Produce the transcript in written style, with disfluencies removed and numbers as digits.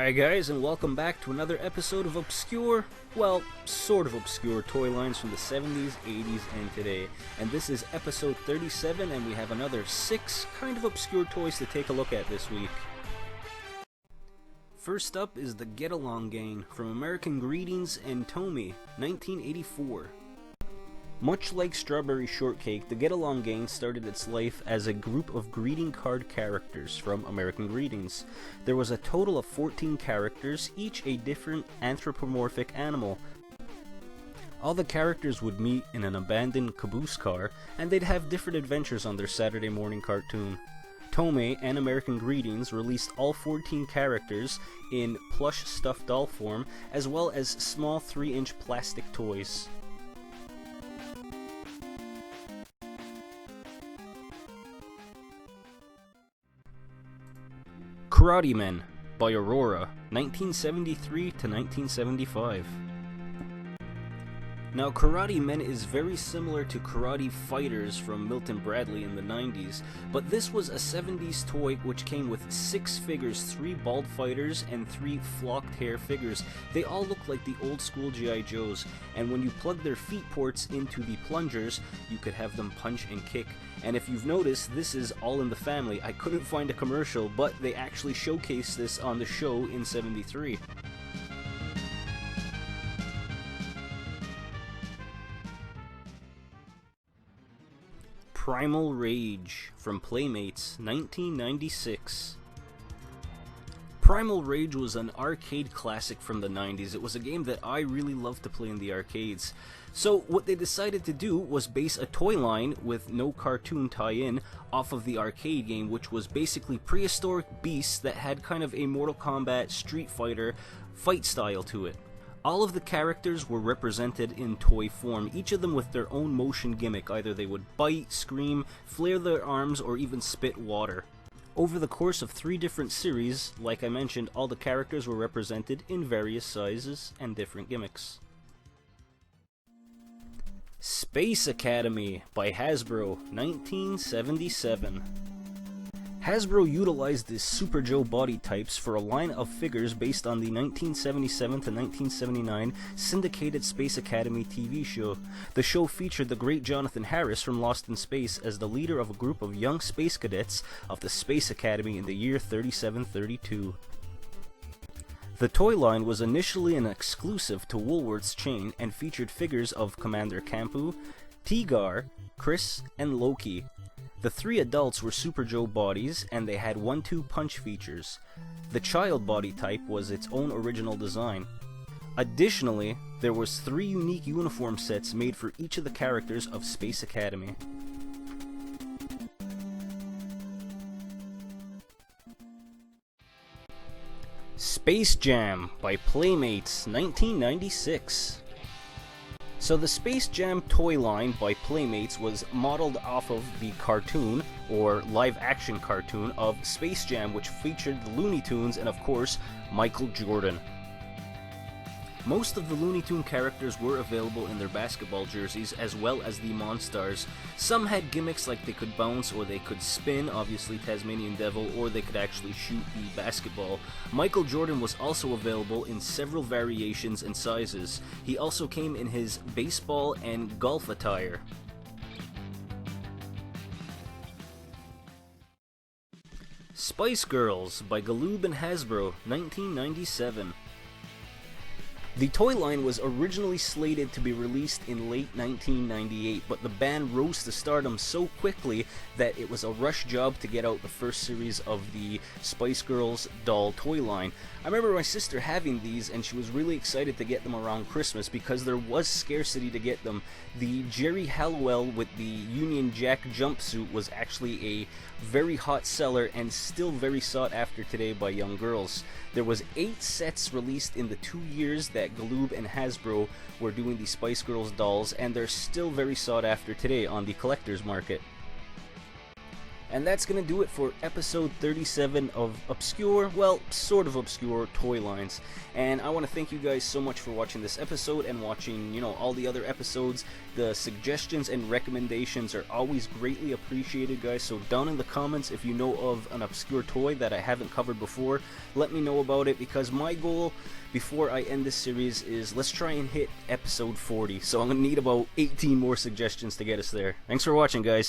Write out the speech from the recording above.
Hi guys, and welcome back to another episode of obscure, well, sort of obscure toy lines from the 70s, 80s, and today. And this is episode 37, and we have another 6 kind of obscure toys to take a look at this week. First up is the Get Along Gang from American Greetings and Tomy, 1984. Much like Strawberry Shortcake, the Get Along Gang started its life as a group of greeting card characters from American Greetings. There was a total of 14 characters, each a different anthropomorphic animal. All the characters would meet in an abandoned caboose car, and they'd have different adventures on their Saturday morning cartoon. Tomy and American Greetings released all 14 characters in plush stuffed doll form, as well as small 3-inch plastic toys. Karate Men by Aurora, 1973 to 1975. Now, Karate Men is very similar to Karate Fighters from Milton Bradley in the 90s, but this was a 70s toy which came with 6 figures, 3 bald fighters and 3 flocked hair figures. They all look like the old school G.I. Joes, and when you plug their feet ports into the plungers, you could have them punch and kick. And if you've noticed, this is all in the family. I couldn't find a commercial, but they actually showcased this on the show in '73. Primal Rage from Playmates, 1996. Primal Rage was an arcade classic from the 90s. It was a game that I really loved to play in the arcades. So what they decided to do was base a toy line with no cartoon tie-in off of the arcade game, which was basically prehistoric beasts that had kind of a Mortal Kombat Street Fighter fight style to it. All of the characters were represented in toy form, each of them with their own motion gimmick. Either they would bite, scream, flare their arms, or even spit water. Over the course of 3 different series, like I mentioned, all the characters were represented in various sizes and different gimmicks. Space Academy by Hasbro, 1977. Hasbro utilized the Super Joe body types for a line of figures based on the 1977 to 1979 syndicated Space Academy TV show. The show featured the great Jonathan Harris from Lost in Space as the leader of a group of young space cadets of the Space Academy in the year 3732. The toy line was initially an exclusive to Woolworth's chain and featured figures of Commander Kampu, Tigar, Chris, and Loki. The 3 adults were Super Joe bodies, and they had 1-2 punch features. The child body type was its own original design. Additionally, there was 3 unique uniform sets made for each of the characters of Space Academy. Space Jam by Playmates, 1996. So the Space Jam toy line by Playmates was modeled off of the cartoon, or live-action cartoon, of Space Jam, which featured the Looney Tunes and, of course, Michael Jordan. Most of the Looney Tune characters were available in their basketball jerseys, as well as the Monstars. Some had gimmicks like they could bounce or they could spin, obviously Tasmanian Devil, or they could actually shoot the basketball. Michael Jordan was also available in several variations and sizes. He also came in his baseball and golf attire. Spice Girls by Galub and Hasbro, 1997. The toy line was originally slated to be released in late 1998, but the band rose to stardom so quickly that it was a rush job to get out the first series of the Spice Girls doll toy line. I remember my sister having these, and she was really excited to get them around Christmas because there was scarcity to get them. The Jerry Halliwell with the Union Jack jumpsuit was actually a very hot seller and still very sought after today by young girls. There was 8 sets released in the 2 years that Galub and Hasbro were doing the Spice Girls dolls, and they're still very sought after today on the collector's market. And that's gonna do it for episode 37 of obscure, well, sort of obscure toy lines. And I want to thank you guys so much for watching this episode and watching, you know, all the other episodes. The suggestions and recommendations are always greatly appreciated, guys. So down in the comments, if you know of an obscure toy that I haven't covered before, let me know about it, because my goal before I end this series is let's try and hit episode 40. So I'm gonna need about 18 more suggestions to get us there. Thanks for watching, guys.